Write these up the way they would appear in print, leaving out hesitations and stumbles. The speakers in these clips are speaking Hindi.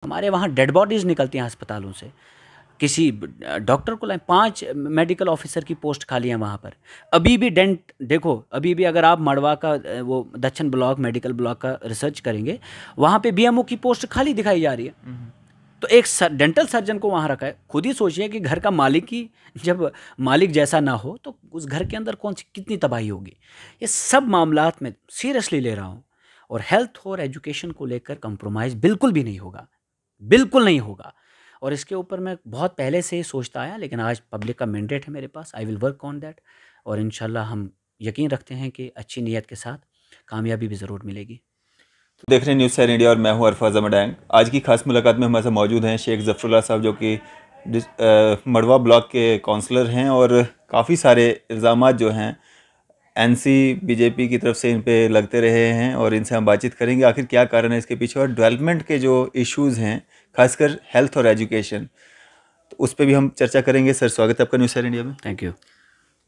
हमारे वहाँ डेड बॉडीज़ निकलती हैं अस्पतालों से। किसी डॉक्टर को लाएं, 5 मेडिकल ऑफिसर की पोस्ट खाली है वहाँ पर। अभी भी डेंट देखो, अभी भी अगर आप मड़वा का वो दक्षिण ब्लॉक मेडिकल ब्लॉक का रिसर्च करेंगे, वहाँ पे बीएमओ की पोस्ट खाली दिखाई जा रही है। तो एक डेंटल सर्जन को वहाँ रखा है। खुद ही सोचिए कि घर का मालिक ही जब मालिक जैसा ना हो तो उस घर के अंदर कौन सी कितनी तबाही होगी। ये सब मामलात में सीरियसली ले रहा हूँ, और हेल्थ और एजुकेशन को लेकर कंप्रोमाइज़ बिल्कुल भी नहीं होगा, बिल्कुल नहीं होगा। और इसके ऊपर मैं बहुत पहले से ही सोचता आया, लेकिन आज पब्लिक का मैंडेट है मेरे पास, I will work on that. और इंशाल्लाह हम यकीन रखते हैं कि अच्छी नीयत के साथ कामयाबी भी ज़रूर मिलेगी। तो देख रहे हैं न्यूज़ 7 इंडिया और मैं हूं अरफाज अमडैंग। आज की खास मुलाकात में हमारे साथ मौजूद हैं शेख ज़फ़रुल्लाह साहब, जो कि मड़वा ब्लॉक के काउंसलर हैं, और काफ़ी सारे इल्ज़ामात जो हैं एनसी बीजेपी की तरफ से इन पे लगते रहे हैं, और इनसे हम बातचीत करेंगे आखिर क्या कारण है इसके पीछे, और डेवलपमेंट के जो इश्यूज़ हैं खासकर हेल्थ और एजुकेशन, तो उस पर भी हम चर्चा करेंगे। सर, स्वागत है आपका न्यूज़ 7 इंडिया में। Thank you.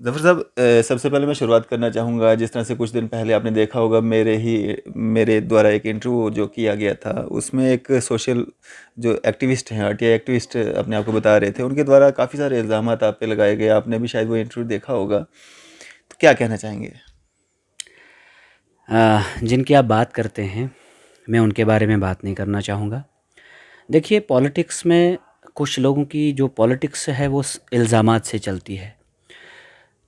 ज़फ़र साहब, सबसे पहले मैं शुरुआत करना चाहूँगा, जिस तरह से कुछ दिन पहले आपने देखा होगा मेरे द्वारा एक इंटरव्यू जो किया गया था, उसमें एक सोशल जो एक्टिविस्ट हैं, आरटीआई एक्टिविस्ट अपने आप को बता रहे थे, उनके द्वारा काफ़ी सारे इल्ज़ाम आप पे लगाए गए। आपने भी शायद वो इंटरव्यू देखा होगा, तो क्या कहना चाहेंगे? जिनकी आप बात करते हैं मैं उनके बारे में बात नहीं करना चाहूँगा। देखिए, पॉलिटिक्स में कुछ लोगों की जो पॉलिटिक्स है वो इल्ज़ामात से चलती है,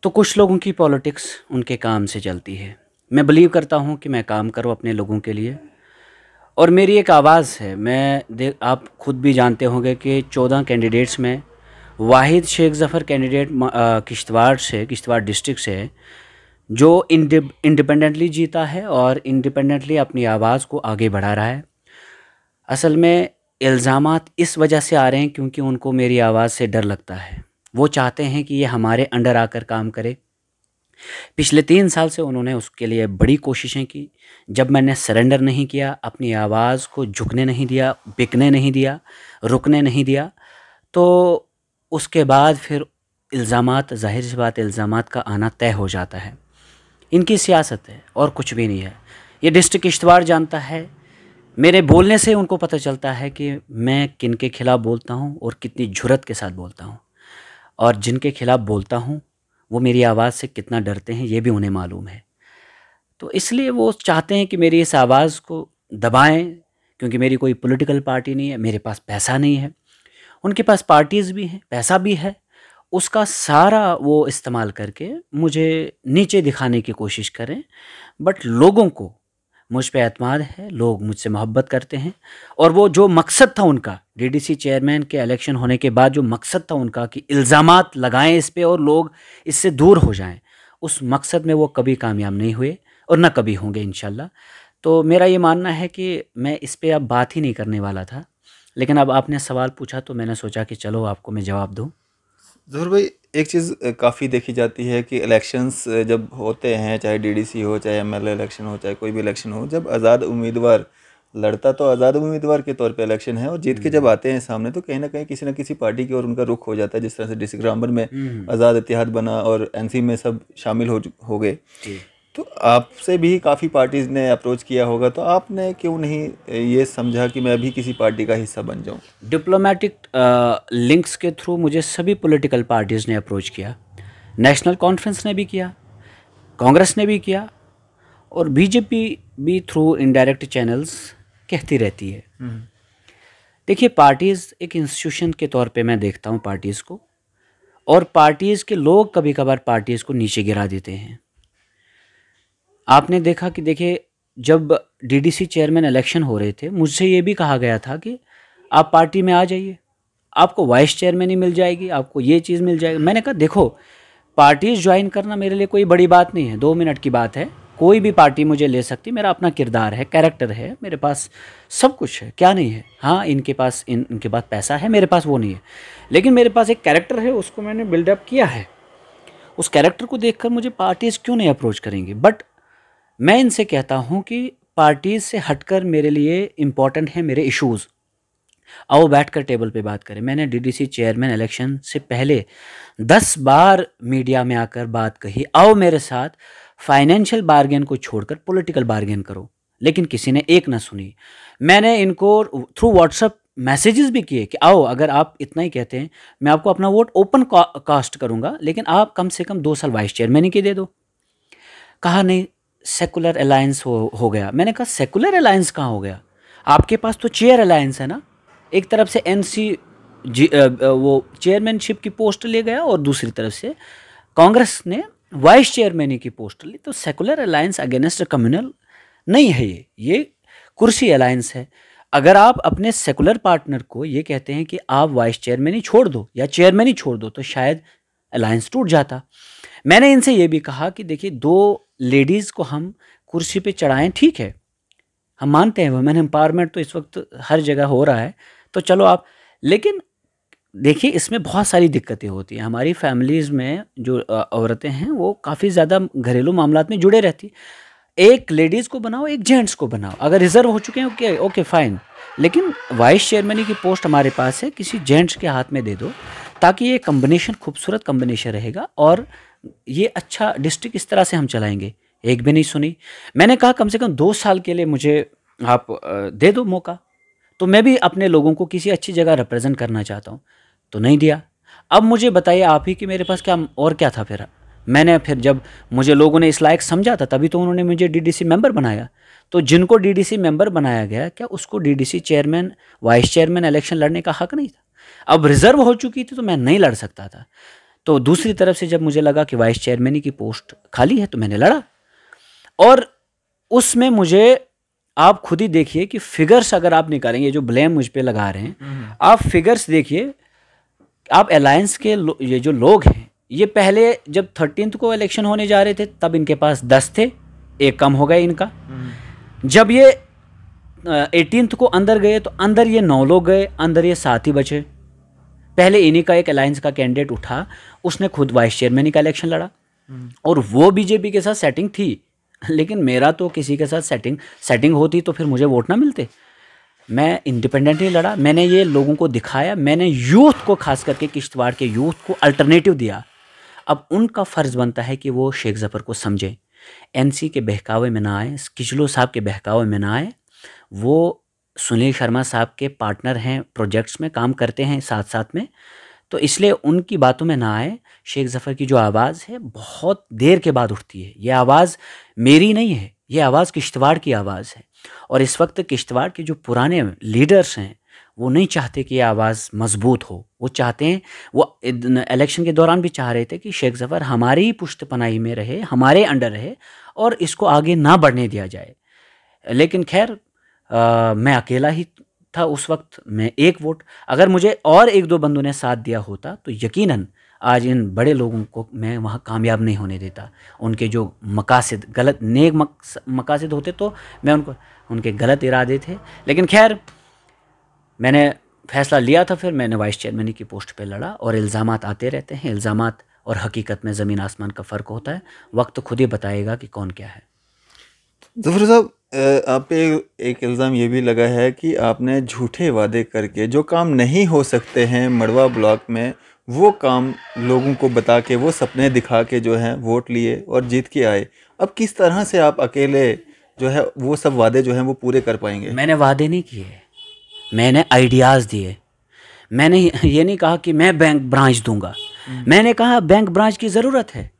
तो कुछ लोगों की पॉलिटिक्स उनके काम से चलती है। मैं बिलीव करता हूँ कि मैं काम करूँ अपने लोगों के लिए, और मेरी एक आवाज़ है। आप खुद भी जानते होंगे कि 14 कैंडिडेट्स में वाहिद शेख ज़फ़र कैंडिडेट किश्तवाड़ डिस्ट्रिक्ट से है, जो इंडिपेंडेंटली जीता है और इंडिपेंडेंटली अपनी आवाज़ को आगे बढ़ा रहा है। असल में इल्ज़ामात इस वजह से आ रहे हैं क्योंकि उनको मेरी आवाज़ से डर लगता है। वो चाहते हैं कि ये हमारे अंडर आकर काम करे। पिछले 3 साल से उन्होंने उसके लिए बड़ी कोशिशें की। जब मैंने सरेंडर नहीं किया, अपनी आवाज़ को झुकने नहीं दिया, बिकने नहीं दिया, रुकने नहीं दिया, तो उसके बाद फिर इल्ज़ामात, ज़ाहिर सी बात, इल्ज़ामात का आना तय हो जाता है। इनकी सियासत है और कुछ भी नहीं है। ये डिस्ट्रिक्ट किश्तवाड़ जानता है। मेरे बोलने से उनको पता चलता है कि मैं किन के खिलाफ़ बोलता हूँ और कितनी जुर्रत के साथ बोलता हूँ, और जिनके खिलाफ़ बोलता हूँ वो मेरी आवाज़ से कितना डरते हैं ये भी उन्हें मालूम है। तो इसलिए वो चाहते हैं कि मेरी इस आवाज़ को दबाएं, क्योंकि मेरी कोई पॉलिटिकल पार्टी नहीं है, मेरे पास पैसा नहीं है। उनके पास पार्टीज़ भी हैं, पैसा भी है, उसका सारा वो इस्तेमाल करके मुझे नीचे दिखाने की कोशिश करें। बट लोगों को मुझ पे एतमाद है, लोग मुझसे मोहब्बत करते हैं, और वो जो मकसद था उनका डीडीसी चेयरमैन के इलेक्शन होने के बाद, जो मकसद था उनका कि इल्ज़ामात लगाएं इस पे और लोग इससे दूर हो जाएं, उस मकसद में वो कभी कामयाब नहीं हुए और ना कभी होंगे इंशाल्लाह। तो मेरा ये मानना है कि मैं इस पे अब बात ही नहीं करने वाला था, लेकिन अब आपने सवाल पूछा तो मैंने सोचा कि चलो आपको मैं जवाब दूँ। ज़हूर भाई, एक चीज़ काफ़ी देखी जाती है कि इलेक्शंस जब होते हैं, चाहे डीडीसी हो, चाहे एमएलए इलेक्शन हो, चाहे कोई भी इलेक्शन हो, जब आज़ाद उम्मीदवार लड़ता तो आज़ाद उम्मीदवार के तौर पे इलेक्शन है, और जीत के जब आते हैं सामने तो कहीं ना कहीं किसी न किसी पार्टी की ओर उनका रुख हो जाता है। जिस तरह से डिस्ट्रिक्ट रामबन में आज़ाद इत्तेहाद बना और एनसी में सब शामिल हो गए। तो आपसे भी काफ़ी पार्टीज़ ने अप्रोच किया होगा, तो आपने क्यों नहीं ये समझा कि मैं भी किसी पार्टी का हिस्सा बन जाऊं? डिप्लोमेटिक लिंक्स के थ्रू मुझे सभी पॉलिटिकल पार्टीज़ ने अप्रोच किया। नेशनल कॉन्फ्रेंस ने भी किया, कांग्रेस ने भी किया, और बीजेपी भी थ्रू इनडायरेक्ट चैनल्स कहती रहती है। देखिए, पार्टीज़ एक इंस्टीट्यूशन के तौर पे मैं देखता हूँ पार्टीज़ को, और पार्टीज़ के लोग कभी कभार पार्टीज़ को नीचे गिरा देते हैं। आपने देखा कि देखिए, जब डीडीसी चेयरमैन इलेक्शन हो रहे थे, मुझसे ये भी कहा गया था कि आप पार्टी में आ जाइए, आपको वाइस चेयरमैन ही मिल जाएगी, आपको ये चीज़ मिल जाएगी। मैंने कहा देखो, पार्टीज़ ज्वाइन करना मेरे लिए कोई बड़ी बात नहीं है, 2 मिनट की बात है। कोई भी पार्टी मुझे ले सकती, मेरा अपना किरदार है, कैरेक्टर है, मेरे पास सब कुछ है, क्या नहीं है। हाँ, इनके पास पैसा है, मेरे पास वो नहीं है, लेकिन मेरे पास एक कैरेक्टर है, उसको मैंने बिल्डअप किया है। उस कैरेक्टर को देखकर मुझे पार्टीज़ क्यों नहीं अप्रोच करेंगी। बट मैं इनसे कहता हूँ कि पार्टीज़ से हटकर मेरे लिए इम्पॉर्टेंट है मेरे इश्यूज़। आओ बैठकर टेबल पे बात करें। मैंने डीडीसी चेयरमैन इलेक्शन से पहले 10 बार मीडिया में आकर बात कही, आओ मेरे साथ फाइनेंशियल बार्गेन को छोड़कर पॉलिटिकल बार्गेन करो, लेकिन किसी ने एक ना सुनी। मैंने इनको थ्रू व्हाट्सएप मैसेजेस भी किए कि आओ, अगर आप इतना ही कहते हैं मैं आपको अपना वोट ओपन कास्ट करूंगा, लेकिन आप कम से कम 2 साल वाइस चेयरमैन की दे दो। कहा नहीं, सेकुलर अलायंस हो गया। मैंने कहा सेकुलर अलायंस कहाँ हो गया, आपके पास तो चेयर अलायंस है ना। एक तरफ से एनसी वो चेयरमैनशिप की पोस्ट ले गया और दूसरी तरफ से कांग्रेस ने वाइस चेयरमैन की पोस्ट ली। तो सेकुलर अलायंस अगेंस्ट कम्युनल नहीं है, ये कुर्सी अलायंस है। अगर आप अपने सेकुलर पार्टनर को ये कहते हैं कि आप वाइस चेयरमैन ही छोड़ दो या चेयरमैन ही छोड़ दो, तो शायद अलायंस टूट जाता। मैंने इनसे ये भी कहा कि देखिए, 2 लेडीज़ को हम कुर्सी पे चढ़ाएं, ठीक है, हम मानते हैं वुमेन एम्पावरमेंट तो इस वक्त हर जगह हो रहा है, तो चलो आप, लेकिन देखिए इसमें बहुत सारी दिक्कतें होती हैं। हमारी फैमिलीज़ में जो औरतें हैं वो काफ़ी ज़्यादा घरेलू मामलात में जुड़े रहती। एक लेडीज़ को बनाओ, एक जेंट्स को बनाओ, अगर रिजर्व हो चुके हैं ओके ओके फाइन, लेकिन वाइस चेयरमैन की पोस्ट हमारे पास है, किसी जेंट्स के हाथ में दे दो, ताकि ये कम्बिनेशन खूबसूरत कम्बिनेशन रहेगा और ये अच्छा डिस्ट्रिक्ट इस तरह से हम चलाएंगे। एक भी नहीं सुनी। मैंने कहा कम से कम 2 साल के लिए मुझे आप दे दो मौका, तो मैं भी अपने लोगों को किसी अच्छी जगह रिप्रेजेंट करना चाहता हूँ, तो नहीं दिया। अब मुझे बताइए आप ही कि मेरे पास क्या और क्या था फिर। मैंने फिर जब मुझे लोगों ने इस लायक समझा था तभी तो उन्होंने मुझे डीडीसी मेंबर बनाया। तो जिनको डीडीसी मेंबर बनाया गया, क्या उसको DDC chairman vice chairman election लड़ने का हक नहीं था? अब रिजर्व हो चुकी थी तो मैं नहीं लड़ सकता था। तो दूसरी तरफ से जब मुझे लगा कि वाइस चेयरमैन की पोस्ट खाली है तो मैंने लड़ा, और उसमें मुझे आप खुद ही देखिए कि फिगर्स अगर आप निकालेंगे, जो ब्लेम मुझ पे लगा रहे हैं, आप फिगर्स देखिए। आप अलायंस के ये जो लोग हैं, ये पहले जब 13th को इलेक्शन होने जा रहे थे तब इनके पास 10 थे, एक कम हो गए इनका। जब ये 18th को अंदर गए तो अंदर ये 9 लोग गए, अंदर ये 7 ही बचे। पहले इन्हीं का एक अलायंस का कैंडिडेट उठा, उसने खुद वाइस चेयरमैन का इलेक्शन लड़ा और वो बीजेपी के साथ सेटिंग थी, लेकिन मेरा तो किसी के साथ सेटिंग होती तो फिर मुझे वोट ना मिलते। मैं इंडिपेंडेंटली लड़ा, मैंने ये लोगों को दिखाया, मैंने यूथ को, खास करके किश्तवाड़ के यूथ को अल्टरनेटिव दिया। अब उनका फ़र्ज़ बनता है कि वो शेख ज़फ़र को समझें, एनसी के बहकावे में ना आए, किचलू साहब के बहकावे में ना आए। वो सुनील शर्मा साहब के पार्टनर हैं, प्रोजेक्ट्स में काम करते हैं साथ साथ में, तो इसलिए उनकी बातों में ना आए। शेख ज़फ़र की जो आवाज़ है बहुत देर के बाद उठती है, ये आवाज़ मेरी नहीं है, ये आवाज़ किश्तवाड़ की आवाज़ है। और इस वक्त किश्तवाड़ के जो पुराने लीडर्स हैं वो नहीं चाहते कि ये आवाज़ मजबूत हो, वो चाहते हैं, वो इलेक्शन के दौरान भी चाह रहे थे कि शेख ज़फ़र हमारी पुश्त पनाही में रहे, हमारे अंडर रहे और इसको आगे ना बढ़ने दिया जाए। लेकिन खैर मैं अकेला ही था उस वक्त, मैं एक वोट, अगर मुझे और 1-2 बंदों ने साथ दिया होता तो यकीनन आज इन बड़े लोगों को मैं वहाँ कामयाब नहीं होने देता। उनके जो मकासद गलत नेक मकासद होते तो मैं उनको, उनके गलत इरादे थे, लेकिन खैर मैंने फैसला लिया था। फिर मैंने वाइस चेयरमैन की पोस्ट पे लड़ा और इल्ज़ामात आते रहते हैं, इल्ज़ामात और हकीकत में ज़मीन आसमान का फ़र्क होता है। वक्त खुद ही बताएगा कि कौन क्या है। ज़फ़र साहब, आप पे एक इल्ज़ाम ये भी लगा है कि आपने झूठे वादे करके जो काम नहीं हो सकते हैं मड़वा ब्लॉक में, वो काम लोगों को बता के, वो सपने दिखा के जो है वोट लिए और जीत के आए। अब किस तरह से आप अकेले जो है वो सब वादे जो हैं वो पूरे कर पाएंगे? मैंने वादे नहीं किए, मैंने आइडियाज़ दिए। मैंने ये नहीं कहा कि मैं बैंक ब्रांच दूंगा, मैंने कहा बैंक ब्रांच की ज़रूरत है,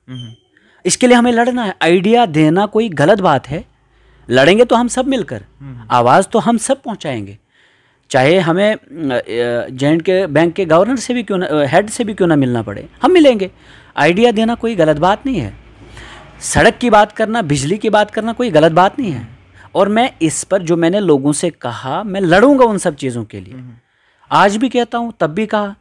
इसके लिए हमें लड़ना है। आइडिया देना कोई गलत बात है, लड़ेंगे तो हम सब मिलकर, आवाज़ तो हम सब पहुंचाएंगे, चाहे हमें जॉइंट के बैंक के गवर्नर से भी क्यों ना, हेड से भी क्यों ना मिलना पड़े, हम मिलेंगे। आइडिया देना कोई गलत बात नहीं है, सड़क की बात करना, बिजली की बात करना कोई गलत बात नहीं है। और मैं इस पर जो मैंने लोगों से कहा, मैं लड़ूंगा उन सब चीज़ों के लिए, आज भी कहता हूँ, तब भी कहा।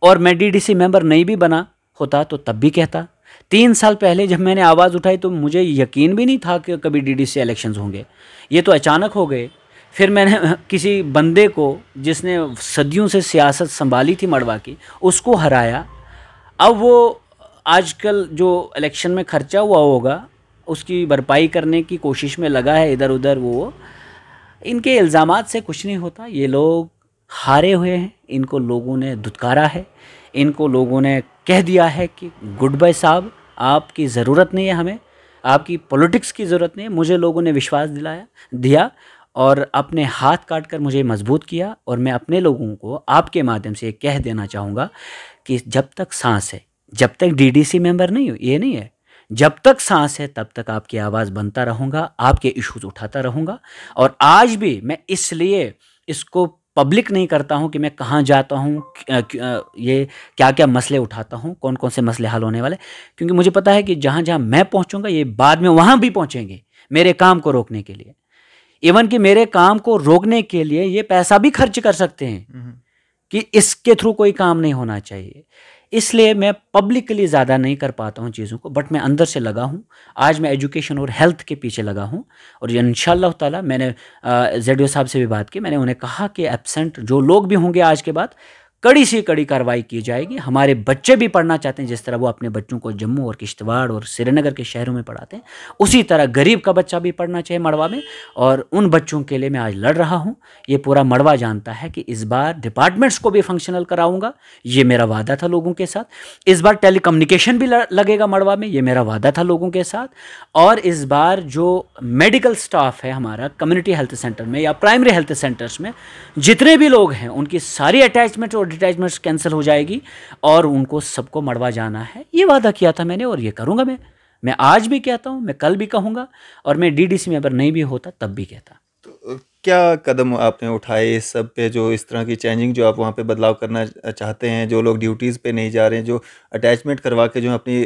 और मैं डीडीसी मेंबर नहीं भी बना होता तो तब भी कहता। 3 साल पहले जब मैंने आवाज़ उठाई तो मुझे यकीन भी नहीं था कि कभी डीडीसी इलेक्शंस होंगे, ये तो अचानक हो गए। फिर मैंने किसी बंदे को जिसने सदियों से सियासत संभाली थी मड़वा की, उसको हराया। अब वो आजकल जो इलेक्शन में खर्चा हुआ होगा उसकी भरपाई करने की कोशिश में लगा है इधर उधर। वो इनके इल्ज़ामात से कुछ नहीं होता, ये लोग हारे हुए हैं, इनको लोगों ने धुतकारा है, इनको लोगों ने कह दिया है कि गुड बाय साहब, आपकी ज़रूरत नहीं है, हमें आपकी पॉलिटिक्स की ज़रूरत नहीं है। मुझे लोगों ने विश्वास दिया और अपने हाथ काट कर मुझे मजबूत किया। और मैं अपने लोगों को आपके माध्यम से कह देना चाहूँगा कि जब तक सांस है, जब तक डीडीसी मेंबर नहीं हो, ये नहीं है, जब तक सांस है तब तक आपकी आवाज़ बनता रहूँगा, आपके इश्यूज उठाता रहूँगा। और आज भी मैं इसलिए इसको पब्लिक नहीं करता हूँ कि मैं कहाँ जाता हूँ, ये क्या क्या मसले उठाता हूँ, कौन कौन से मसले हल होने वाले, क्योंकि मुझे पता है कि जहाँ जहाँ मैं पहुँचूँगा ये बाद में वहाँ भी पहुँचेंगे मेरे काम को रोकने के लिए। इवन कि मेरे काम को रोकने के लिए ये पैसा भी खर्च कर सकते हैं कि इसके थ्रू कोई काम नहीं होना चाहिए। इसलिए मैं पब्लिकली ज़्यादा नहीं कर पाता हूँ चीज़ों को, बट मैं अंदर से लगा हूँ। आज मैं एजुकेशन और हेल्थ के पीछे लगा हूँ। और इंशाअल्लाह ताला मैंने जेडियो साहब से भी बात की, मैंने उन्हें कहा कि एब्सेंट जो लोग भी होंगे आज के बाद कड़ी से कड़ी कार्रवाई की जाएगी। हमारे बच्चे भी पढ़ना चाहते हैं, जिस तरह वो अपने बच्चों को जम्मू और किश्तवाड़ और श्रीनगर के शहरों में पढ़ाते हैं, उसी तरह गरीब का बच्चा भी पढ़ना चाहिए मड़वा में। और उन बच्चों के लिए मैं आज लड़ रहा हूँ। ये पूरा मड़वा जानता है कि इस बार डिपार्टमेंट्स को भी फंक्शनल कराऊंगा, ये मेरा वादा था लोगों के साथ। इस बार टेलीकम्युनिकेशन भी लगेगा मड़वा में, ये मेरा वादा था लोगों के साथ। और इस बार जो मेडिकल स्टाफ है हमारा कम्युनिटी हेल्थ सेंटर में या प्राइमरी हेल्थ सेंटर्स में जितने भी लोग हैं, उनकी सारी अटैचमेंट और डिटैचमेंट्स कैंसिल हो जाएगी और उनको सबको मड़वा जाना है। ये वादा किया था मैंने और ये करूंगा। मैं आज भी कहता हूं, मैं कल भी कहूंगा, और मैं डीडीसी में अगर नहीं भी होता तब भी कहता। तो क्या कदम आपने उठाए इस सब पे, जो इस तरह की चेंजिंग जो आप वहाँ पे बदलाव करना चाहते हैं, जो लोग ड्यूटीज़ पे नहीं जा रहे हैं, जो अटैचमेंट करवा के जो अपनी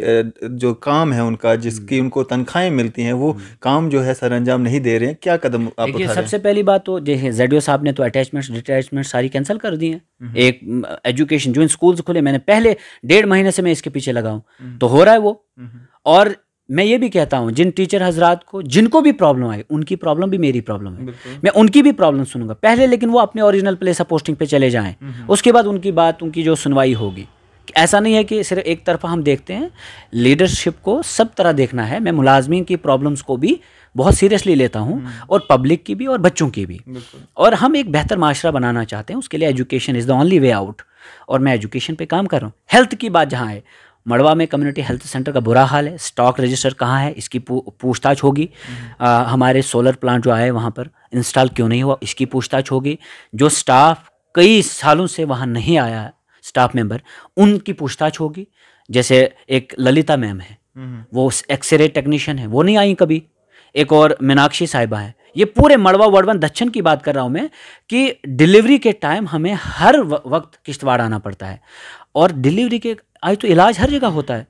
जो काम है उनका, जिसकी उनको तनख्वाहें मिलती हैं, वो काम जो है सर अंजाम नहीं दे रहे हैं, क्या कदम आप उठा रहे हैं? सबसे पहली बात तो जेडियो साहब ने तो अटैचमेंट्स डिटैचमेंट सारी कैंसिल कर दी हैं। एक एजुकेशन जो इन स्कूल्स खुले, मैंने पहले 1.5 महीने से मैं इसके पीछे लगा हूँ, तो हो रहा है वो। और मैं ये भी कहता हूँ जिन टीचर हजरात को जिनको भी प्रॉब्लम आए, उनकी प्रॉब्लम भी मेरी प्रॉब्लम है, मैं उनकी भी प्रॉब्लम सुनूंगा पहले, लेकिन वो अपने ओरिजिनल प्लेस ऑफ पोस्टिंग पे चले जाएं, उसके बाद उनकी बात, उनकी जो सुनवाई होगी। ऐसा नहीं है कि सिर्फ एक तरफा हम देखते हैं, लीडरशिप को सब तरह देखना है। मैं मुलाजमीन की प्रॉब्लम्स को भी बहुत सीरियसली लेता हूँ, और पब्लिक की भी और बच्चों की भी। और हम एक बेहतर माशरा बनाना चाहते हैं, उसके लिए education is the only way out, और मैं एजुकेशन पे काम कर रहा हूँ। हेल्थ की बात जहाँ है, मड़वा में कम्युनिटी हेल्थ सेंटर का बुरा हाल है, स्टॉक रजिस्टर कहाँ है इसकी पूछताछ होगी। हमारे सोलर प्लांट जो आए वहाँ पर इंस्टॉल क्यों नहीं हुआ, इसकी पूछताछ होगी। जो स्टाफ कई सालों से वहाँ नहीं आया है, स्टाफ मेंबर, उनकी पूछताछ होगी। जैसे एक ललिता मैम है, वो एक्सरे टेक्नीशियन है, वो नहीं आई कभी। एक और मीनाक्षी साहिबा है। ये पूरे मड़वा वार्ड 1 दक्षिण की बात कर रहा हूँ मैं, कि डिलीवरी के टाइम हमें हर वक्त किश्तवाड़ आना पड़ता है, और डिलीवरी के आज तो इलाज हर जगह होता है,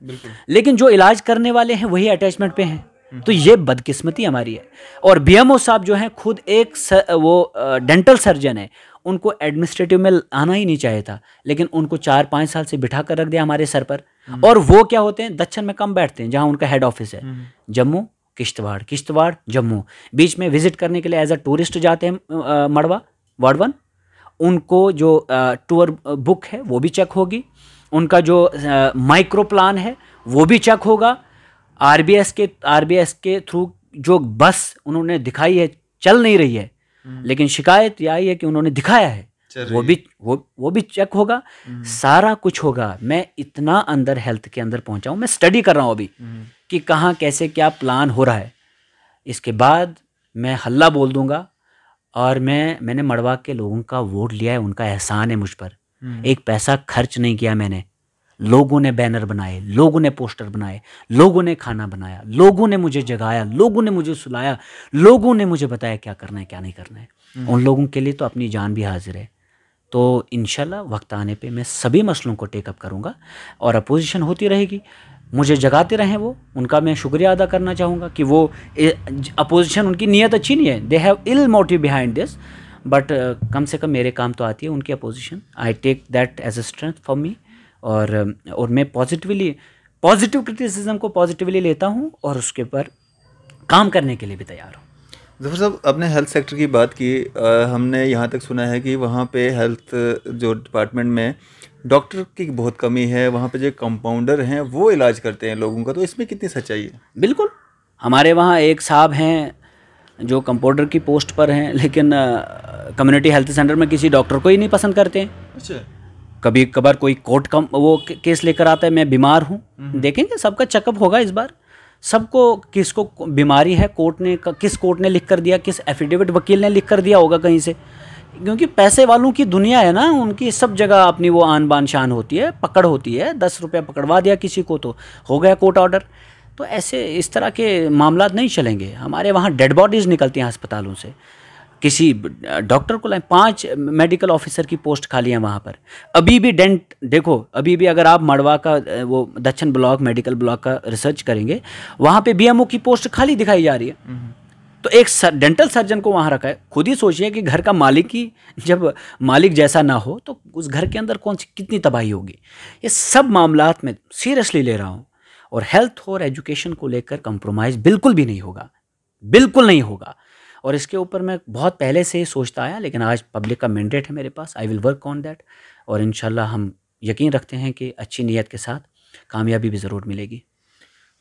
लेकिन जो इलाज करने वाले हैं वही अटैचमेंट पे हैं। तो ये बदकिस्मती हमारी है। और बीएमओ साहब जो हैं खुद एक वो डेंटल सर्जन है, उनको एडमिनिस्ट्रेटिव में आना ही नहीं चाहिए था, लेकिन उनको 4-5 साल से बिठा कर रख दिया हमारे सर पर। और वो क्या होते हैं, दक्षिण में कम बैठते हैं, जहाँ उनका हेड ऑफिस है, जम्मू किश्तवाड़, किश्तवाड़ जम्मू, बीच में विजिट करने के लिए एज अ टूरिस्ट जाते हैं मड़वा वार्ड 1। उनको जो टूर बुक है वो भी चेक होगी, उनका जो माइक्रो प्लान है वो भी चेक होगा। आरबीएस के थ्रू जो बस उन्होंने दिखाई है चल नहीं रही है, लेकिन शिकायत यह आई है कि उन्होंने दिखाया है, वो भी चेक होगा। सारा कुछ होगा। मैं इतना अंदर हेल्थ के अंदर पहुंचा हूं, मैं स्टडी कर रहा हूं अभी कि कहाँ कैसे क्या प्लान हो रहा है। इसके बाद मैं हल्ला बोल दूंगा। और मैंने मड़वा के लोगों का वोट लिया है, उनका एहसान है मुझ पर। एक पैसा खर्च नहीं किया मैंने। लोगों ने बैनर बनाए, लोगों ने पोस्टर बनाए, लोगों ने खाना बनाया, लोगों ने मुझे जगाया, लोगों ने मुझे सुलाया, लोगों ने मुझे बताया क्या करना है क्या नहीं करना है। उन लोगों के लिए तो अपनी जान भी हाजिर है। तो इंशाल्लाह वक्त आने पे मैं सभी मसलों को टेकअप करूँगा, और अपोजिशन होती रहेगी, मुझे जगाते रहें वो, उनका मैं शुक्रिया अदा करना चाहूँगा कि वो अपोजिशन, उनकी नीयत अच्छी नहीं है, they have ill motive behind this, but कम से कम मेरे काम तो आती है उनकी opposition. I take that as a strength for me. और मैं पॉजिटिव क्रिटिसिज्म को पॉजिटिवली लेता हूँ, और उसके ऊपर काम करने के लिए भी तैयार हूँ। ज़फ़र साहब, आपने हेल्थ सेक्टर की बात की। हमने यहाँ तक सुना है कि वहाँ पे हेल्थ जो डिपार्टमेंट में डॉक्टर की बहुत कमी है, वहाँ पे जो कंपाउंडर हैं वो इलाज करते हैं लोगों का, तो इसमें कितनी सच्चाई है? बिल्कुल, हमारे वहाँ एक साहब हैं जो कंपाउंडर की पोस्ट पर हैं, लेकिन कम्युनिटी हेल्थ सेंटर में किसी डॉक्टर को ही नहीं पसंद करते हैं। अच्छा। कभी कभार कोई कोर्ट वो केस लेकर आता है, मैं बीमार हूँ, देखेंगे, सबका चेकअप होगा इस बार, सबको किसको बीमारी है, कोर्ट ने किस कोर्ट ने लिख कर दिया, किस एफिडेविट वकील ने लिख कर दिया होगा कहीं से, क्योंकि पैसे वालों की दुनिया है ना, उनकी सब जगह अपनी वो आन बान शान होती है, पकड़ होती है। 10 रुपये पकड़वा दिया किसी को तो हो गया कोर्ट ऑर्डर। तो ऐसे इस तरह के मामला नहीं चलेंगे। हमारे वहाँ डेड बॉडीज़ निकलती हैं अस्पतालों से, किसी डॉक्टर को लाए, 5 मेडिकल ऑफिसर की पोस्ट खाली है वहाँ पर। अभी भी डेंट देखो, अभी भी अगर आप मड़वा का वो दक्षिण ब्लॉक मेडिकल ब्लॉक का रिसर्च करेंगे, वहाँ पे बीएमओ की पोस्ट खाली दिखाई जा रही है। तो एक डेंटल सर्जन को वहाँ रखा है। खुद ही सोचिए कि घर का मालिक ही जब मालिक जैसा ना हो तो उस घर के अंदर कौन सी कितनी तबाही होगी। ये सब मामलात में सीरियसली ले रहा हूँ, और हेल्थ और एजुकेशन को लेकर कंप्रोमाइज़ बिल्कुल भी नहीं होगा, बिल्कुल नहीं होगा। और इसके ऊपर मैं बहुत पहले से ही सोचता आया, लेकिन आज पब्लिक का मैंडेट है मेरे पास, I will work on that. और इंशाल्लाह हम यकीन रखते हैं कि अच्छी नीयत के साथ कामयाबी भी ज़रूर मिलेगी।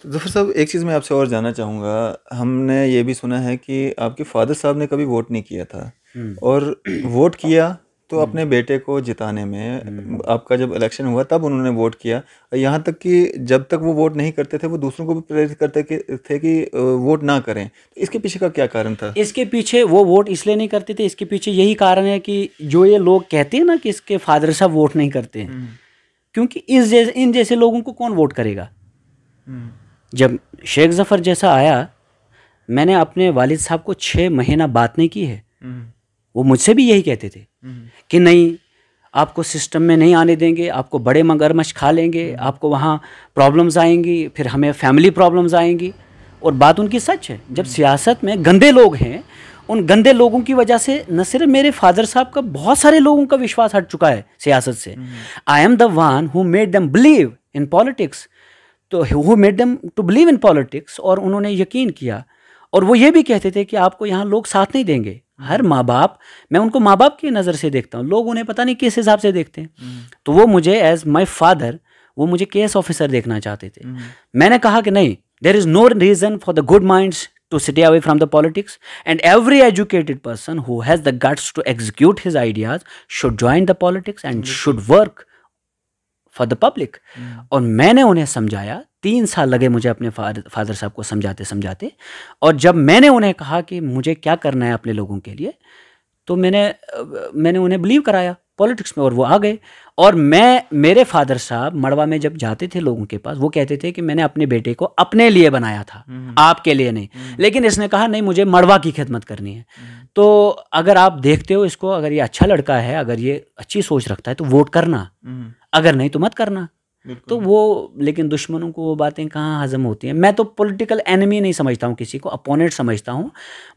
तो ज़फ़र साहब, एक चीज़ मैं आपसे और जानना चाहूँगा। हमने ये भी सुना है कि आपके फादर साहब ने कभी वोट नहीं किया था, और वोट किया तो अपने बेटे को जिताने में, आपका जब इलेक्शन हुआ तब उन्होंने वोट किया। यहाँ तक कि जब तक वो वोट नहीं करते थे, वो दूसरों को भी प्रेरित करते थे कि वोट ना करें। तो इसके पीछे का क्या कारण था? इसके पीछे वो वोट इसलिए नहीं करते थे, इसके पीछे यही कारण है कि जो ये लोग कहते हैं ना कि इसके फादर साहब वोट नहीं करते हैं, क्योंकि इन जैसे लोगों को कौन वोट करेगा। जब शेख ज़फ़र जैसा आया, मैंने अपने वालिद साहब को 6 महीना बात नहीं की है। वो मुझसे भी यही कहते थे कि नहीं, आपको सिस्टम में नहीं आने देंगे, आपको बड़े मगरमच्छ खा लेंगे, आपको वहाँ प्रॉब्लम्स आएंगी, फिर हमें फैमिली प्रॉब्लम्स आएंगी। और बात उनकी सच है। जब सियासत में गंदे लोग हैं, उन गंदे लोगों की वजह से न सिर्फ मेरे फादर साहब का, बहुत सारे लोगों का विश्वास हट चुका है सियासत से। I am the one who made them believe in politics, तो who made them to believe in politics, और उन्होंने यकीन किया। और वो ये भी कहते थे कि आपको यहाँ लोग साथ नहीं देंगे। हर माँ बाप, मैं उनको माँ बाप की नज़र से देखता हूँ, लोग उन्हें पता नहीं किस हिसाब से देखते हैं। तो वो मुझे एज माई फादर, वो मुझे केस ऑफिसर देखना चाहते थे। मैंने कहा कि नहीं, there is no reason for the good minds to stay away from the politics, and every educated person who has the guts to execute his ideas should join the politics and should work for the public. और मैंने उन्हें समझाया, 3 साल लगे मुझे अपने फादर साहब को समझाते समझाते। और जब मैंने उन्हें कहा कि मुझे क्या करना है अपने लोगों के लिए, तो मैंने उन्हें बिलीव कराया पॉलिटिक्स में, और वो आ गए। और मेरे फादर साहब मड़वा में जब जाते थे लोगों के पास, वो कहते थे कि मैंने अपने बेटे को अपने लिए बनाया था, आपके लिए नहीं। लेकिन इसने कहा नहीं, मुझे मड़वा की खिदमत करनी है। तो अगर आप देखते हो इसको, अगर ये अच्छा लड़का है, अगर ये अच्छी सोच रखता है तो वोट करना, अगर नहीं तो मत करना। तो वो, लेकिन दुश्मनों को वो बातें कहाँ हजम होती हैं। मैं तो पॉलिटिकल एनिमी नहीं समझता हूँ किसी को, अपोनेंट समझता हूँ।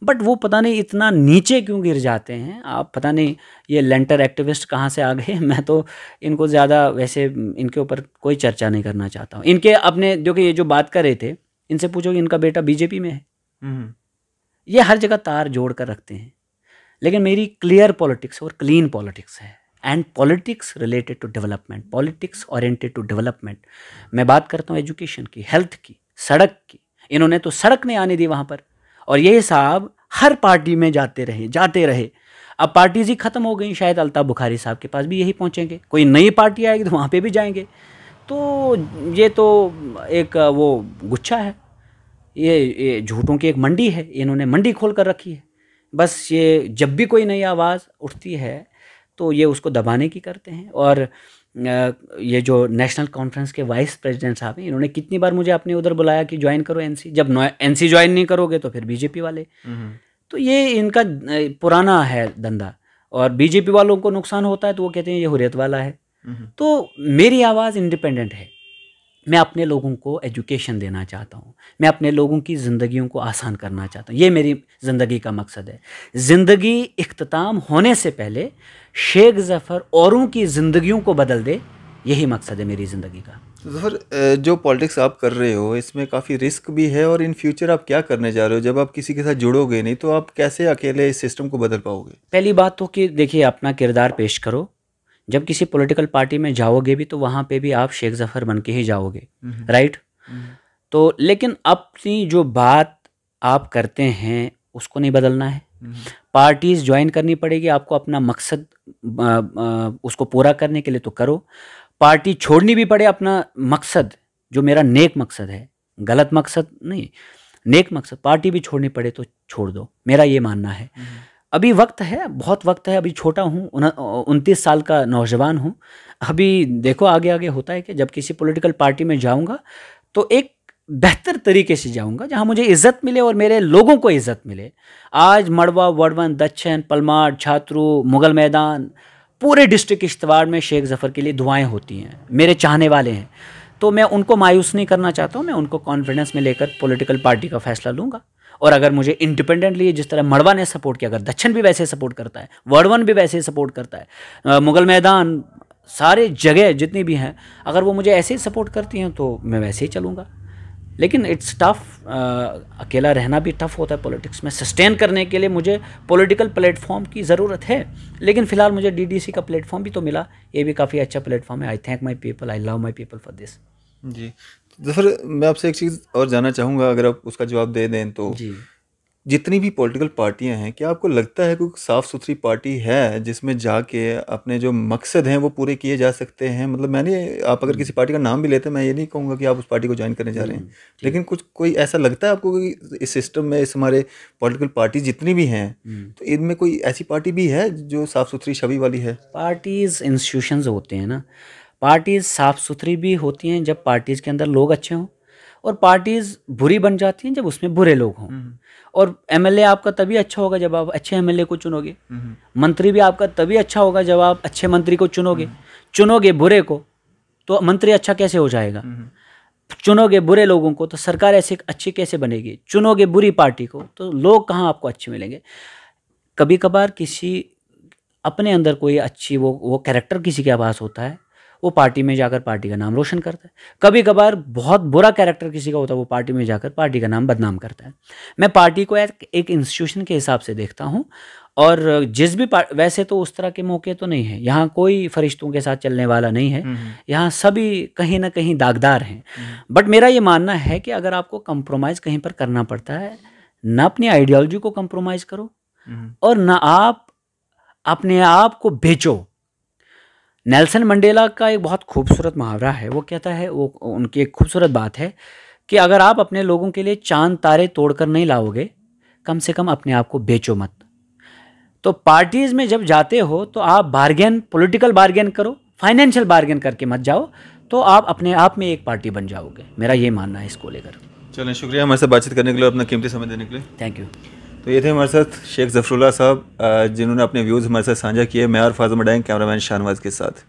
बट वो पता नहीं इतना नीचे क्यों गिर जाते हैं, आप पता नहीं ये लेंटर एक्टिविस्ट कहाँ से आ गए। मैं तो इनको ज़्यादा वैसे इनके ऊपर कोई चर्चा नहीं करना चाहता हूँ। इनके अपने जो कि ये जो बात कर रहे थे, इनसे पूछो कि इनका बेटा बीजेपी में है। ये हर जगह तार जोड़ कर रखते हैं। लेकिन मेरी क्लियर पॉलिटिक्स और क्लीन पॉलिटिक्स है, and politics related to development, politics oriented to development. मैं बात करता हूँ एजुकेशन की, हेल्थ की, सड़क की। इन्होंने तो सड़क नहीं आने दी वहाँ पर, और ये साहब हर पार्टी में जाते रहे। अब पार्टीज ही ख़त्म हो गई, शायद अल्ताफ़ बुखारी साहब के पास भी यही पहुँचेंगे, कोई नई पार्टी आएगी तो वहाँ पे भी जाएंगे। तो ये तो एक वो गुच्छा है, ये झूठों की एक मंडी है, इन्होंने मंडी खोल कर रखी है। बस ये जब भी कोई नई आवाज़ उठती है तो ये उसको दबाने की करते हैं। और ये जो नेशनल कॉन्फ्रेंस के वाइस प्रेसिडेंट साहब हैं, इन्होंने कितनी बार मुझे अपने उधर बुलाया कि ज्वाइन करो एनसी। जब एनसी ज्वाइन नहीं करोगे तो फिर बीजेपी वाले। तो ये इनका पुराना है धंधा, और बीजेपी वालों को नुकसान होता है तो वो कहते हैं ये हुर्रियत वाला है। तो मेरी आवाज़ इंडिपेंडेंट है। मैं अपने लोगों को एजुकेशन देना चाहता हूँ, मैं अपने लोगों की ज़िंदगियों को आसान करना चाहता हूँ। ये मेरी ज़िंदगी का मकसद है। ज़िंदगी इख्तिताम होने से पहले शेख ज़फ़र औरों की ज़िंदगियों को बदल दे, यही मकसद है मेरी ज़िंदगी का। ज़फ़र, जो पॉलिटिक्स आप कर रहे हो इसमें काफ़ी रिस्क भी है, और इन फ्यूचर आप क्या करने जा रहे हो? जब आप किसी के साथ जुड़ोगे नहीं तो आप कैसे अकेले इस सिस्टम को बदल पाओगे? पहली बात तो कि देखिए, अपना किरदार पेश करो। जब किसी पॉलिटिकल पार्टी में जाओगे भी तो वहाँ पे भी आप शेख ज़फ़र बन के ही जाओगे, राइट? तो लेकिन अपनी जो बात आप करते हैं उसको नहीं बदलना है। पार्टीज़ ज्वाइन करनी पड़ेगी आपको, अपना मकसद उसको पूरा करने के लिए तो करो। पार्टी छोड़नी भी पड़े अपना मकसद, जो मेरा नेक मकसद है, गलत मकसद नहीं, नेक मकसद, पार्टी भी छोड़नी पड़े तो छोड़ दो, मेरा ये मानना है। अभी वक्त है, बहुत वक्त है, अभी छोटा हूँ, 29 साल का नौजवान हूँ। अभी देखो आगे आगे होता है कि जब किसी पॉलिटिकल पार्टी में जाऊँगा तो एक बेहतर तरीके से जाऊँगा जहाँ मुझे इज़्ज़त मिले और मेरे लोगों को इज़्ज़त मिले। आज मड़वा, वड़वन, दच्छन, पलमार, छात्रू, मुगल मैदान, पूरे डिस्ट्रिक्ट किश्तवाड़ में शेख ज़फ़र के लिए दुआएं होती हैं, मेरे चाहने वाले हैं। तो मैं उनको मायूस नहीं करना चाहता हूँ, मैं उनको कॉन्फिडेंस में लेकर पॉलिटिकल पार्टी का फैसला लूँगा। और अगर मुझे इंडिपेंडेंटली, जिस तरह मड़वा ने सपोर्ट किया, अगर दच्छन भी वैसे सपोर्ट करता है, वड़वन भी वैसे सपोर्ट करता है, मुगल मैदान, सारे जगह जितनी भी हैं, अगर वो मुझे ऐसे ही सपोर्ट करती हैं तो मैं वैसे ही चलूँगा। लेकिन इट्स टफ, अकेला रहना भी टफ होता है पॉलिटिक्स में। सस्टेन करने के लिए मुझे पॉलिटिकल प्लेटफॉर्म की ज़रूरत है, लेकिन फ़िलहाल मुझे डीडीसी का प्लेटफॉर्म भी तो मिला, ये भी काफ़ी अच्छा प्लेटफॉर्म है। I thank my people, I love my people for this. जी, तो फिर मैं आपसे एक चीज़ और जानना चाहूँगा, अगर आप उसका जवाब दे दें तो। जी, जितनी भी पॉलिटिकल पार्टियां हैं, क्या आपको लगता है कोई साफ़ सुथरी पार्टी है जिसमें जाके अपने जो मकसद हैं वो पूरे किए जा सकते हैं? मतलब आप अगर किसी पार्टी का नाम भी लेते हैं, मैं ये नहीं कहूँगा कि आप उस पार्टी को ज्वाइन करने जा रहे हैं, लेकिन कोई ऐसा लगता है आपको कि इस सिस्टम में, इस हमारे पॉलिटिकल पार्टी जितनी भी हैं, तो इनमें कोई ऐसी पार्टी भी है जो साफ़ सुथरी छवि वाली है? पार्टीज़ इंस्टीट्यूशंस होते हैं ना, पार्टीज़ साफ़ सुथरी भी होती हैं जब पार्टीज़ के अंदर लोग अच्छे हों, और पार्टीज़ बुरी बन जाती हैं जब उसमें बुरे लोग हों। और एमएलए आपका तभी अच्छा होगा जब आप अच्छे एमएलए को चुनोगे, मंत्री भी आपका तभी अच्छा होगा जब आप अच्छे मंत्री को चुनोगे बुरे को तो मंत्री अच्छा कैसे हो जाएगा? चुनोगे बुरे लोगों को तो सरकार ऐसे अच्छी कैसे बनेगी? चुनोगे बुरी पार्टी को तो लोग कहाँ आपको अच्छे मिलेंगे? कभी कभार किसी अपने अंदर कोई अच्छी वो कैरेक्टर किसी के पास होता है, वो पार्टी में जाकर पार्टी का नाम रोशन करता है। कभी कभार बहुत बुरा कैरेक्टर किसी का होता है, वो पार्टी में जाकर पार्टी का नाम बदनाम करता है। मैं पार्टी को एक इंस्टीट्यूशन के हिसाब से देखता हूँ, और जिस भी वैसे तो उस तरह के मौके तो नहीं है यहाँ, कोई फरिश्तों के साथ चलने वाला नहीं है, यहाँ सभी कहीं ना कहीं दागदार हैं। बट मेरा ये मानना है कि अगर आपको कंप्रोमाइज़ कहीं पर करना पड़ता है, ना अपनी आइडियोलॉजी को कंप्रोमाइज़ करो और ना आप अपने आप को बेचो। नेल्सन मंडेला का एक बहुत खूबसूरत मुहावरा है, वो कहता है, वो उनकी एक खूबसूरत बात है कि अगर आप अपने लोगों के लिए चांद तारे तोड़कर नहीं लाओगे, कम से कम अपने आप को बेचो मत। तो पार्टीज़ में जब जाते हो तो आप बार्गेन, पॉलिटिकल बार्गेन करो, फाइनेंशियल बार्गेन करके मत जाओ, तो आप अपने आप में एक पार्टी बन जाओगे। मेरा ये मानना है इसको लेकर। चलें, शुक्रिया हमारे साथ बातचीत करने के लिए, अपना कीमती समय देने के लिए। Thank you. तो ये थे हमारे साथ शेख ज़फ़रुल्लाह साहब, जिन्होंने अपने व्यूज़ हमारे साथ साझा किए। मैं और फाज़िल मडाइन, कैमरामैन शाहनवाज के साथ।